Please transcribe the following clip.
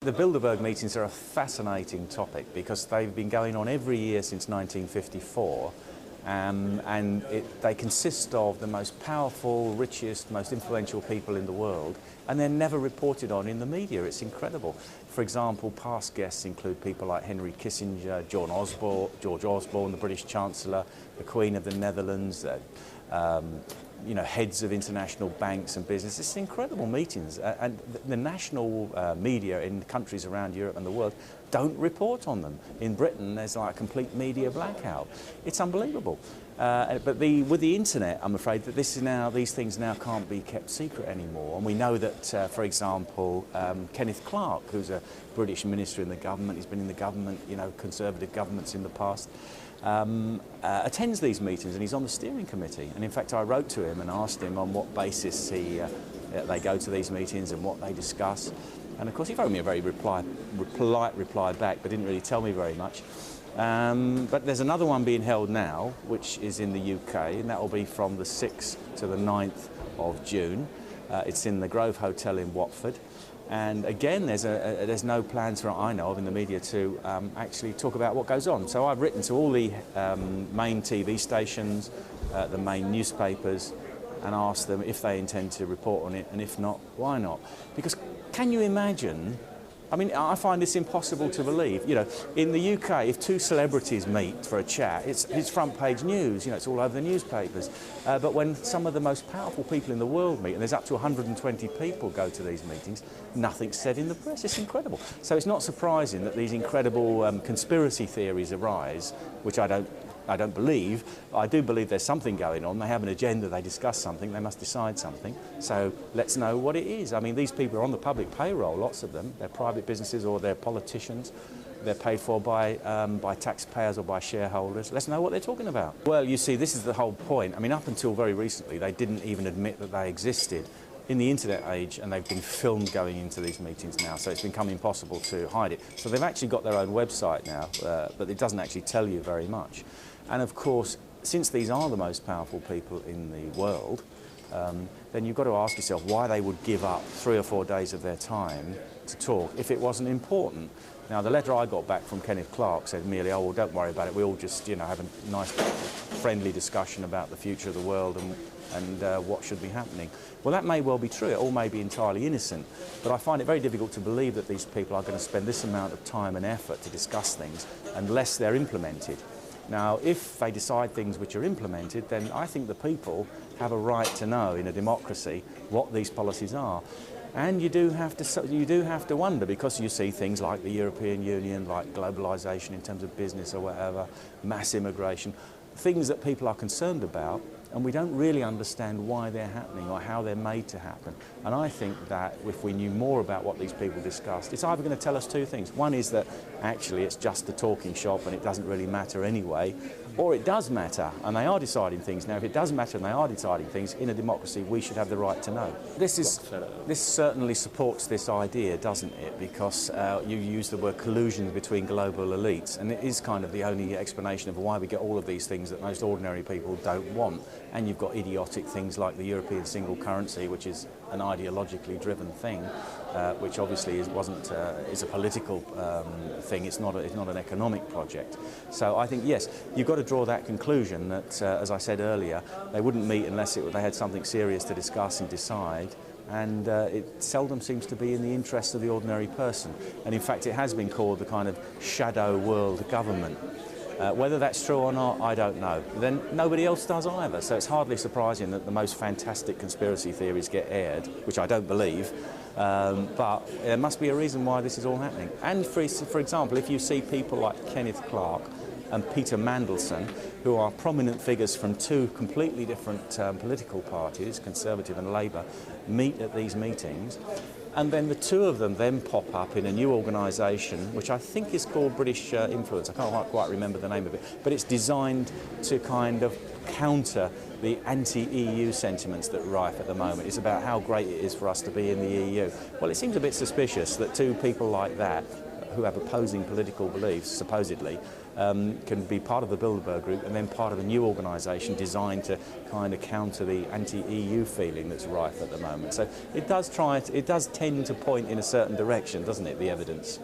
The Bilderberg meetings are a fascinating topic because they've been going on every year since 1954, and they consist of the most powerful, richest, most influential people in the world, and they're never reported on in the media. It's incredible. For example, past guests include people like Henry Kissinger, George Osborne, the British Chancellor, the Queen of the Netherlands, you know, heads of international banks and business. It's incredible meetings, and the national media in countries around Europe and the world don't report on them. In Britain, there's like a complete media blackout. It's unbelievable. But with the internet, I'm afraid that these things now can't be kept secret anymore. And we know that, for example, Kenneth Clarke, who's a British minister in the government, he's been in the government, you know, conservative governments in the past, attends these meetings, and he's on the steering committee. And in fact, I wrote to him and asked him on what basis they go to these meetings and what they discuss. And of course, he wrote me a very polite reply back, but didn't really tell me very much. But there's another one being held now, which is in the UK, and that will be from the 6th to the 9th of June. It's in the Grove Hotel in Watford. And again, there's no plans, that I know of, in the media to actually talk about what goes on. So I've written to all the main TV stations, the main newspapers, and asked them if they intend to report on it, and if not, why not? Because can you imagine? I mean, I find this impossible to believe. You know, in the UK, if two celebrities meet for a chat, it's front page news, you know, it's all over the newspapers. But when some of the most powerful people in the world meet, and there's up to 120 people go to these meetings, nothing's said in the press. It's incredible. So it's not surprising that these incredible conspiracy theories arise, which I don't believe. I do believe there's something going on. They have an agenda, they discuss something, they must decide something. So let's know what it is. I mean, these people are on the public payroll, lots of them. They're private businesses or they're politicians. They're paid for by taxpayers or by shareholders. Let's know what they're talking about. Well, you see, this is the whole point. I mean, up until very recently, they didn't even admit that they existed. In the internet age, and they've been filmed going into these meetings now, so it's become impossible to hide it. So they've actually got their own website now, but it doesn't actually tell you very much. And of course, since these are the most powerful people in the world, then you've got to ask yourself why they would give up 3 or 4 days of their time to talk if it wasn't important. Now, the letter I got back from Kenneth Clarke said merely, oh, well, don't worry about it, we all just, you know, have a nice friendly discussion about the future of the world and what should be happening. Well, that may well be true, it all may be entirely innocent, but I find it very difficult to believe that these people are going to spend this amount of time and effort to discuss things unless they're implemented. Now, if they decide things which are implemented, then I think the people have a right to know in a democracy what these policies are. And you do have to wonder, because you see things like the European Union, like globalisation in terms of business or whatever, mass immigration, things that people are concerned about, and we don't really understand why they're happening or how they're made to happen. And I think that if we knew more about what these people discussed, it's either going to tell us two things. One is that actually it's just a talking shop and it doesn't really matter anyway, or it does matter and they are deciding things. Now, if it does matter and they are deciding things, in a democracy we should have the right to know. This certainly supports this idea, doesn't it? Because you use the word collusion between global elites, and it is kind of the only explanation of why we get all of these things that most ordinary people don't want. And you've got idiotic things like the European single currency, which is an ideologically driven thing, which obviously is a political thing. It's not an economic project. So I think, yes, you've got to draw that conclusion that, as I said earlier, they wouldn't meet unless they had something serious to discuss and decide. And it seldom seems to be in the interest of the ordinary person. And in fact, it has been called the kind of shadow world government. Whether that's true or not, I don't know. Then nobody else does either. So it's hardly surprising that the most fantastic conspiracy theories get aired, which I don't believe. But there must be a reason why this is all happening. And for example, if you see people like Kenneth Clarke and Peter Mandelson, who are prominent figures from two completely different political parties, Conservative and Labour, meet at these meetings, and then the two of them then pop up in a new organisation, which I think is called British Influence. I can't quite remember the name of it, but it's designed to kind of counter the anti-EU sentiments that are rife at the moment. It's about how great it is for us to be in the EU. Well, it seems a bit suspicious that two people like that, who have opposing political beliefs, supposedly, can be part of the Bilderberg group and then part of a new organisation designed to kind of counter the anti-EU feeling that's rife at the moment. So it does tend to point in a certain direction, doesn't it, the evidence?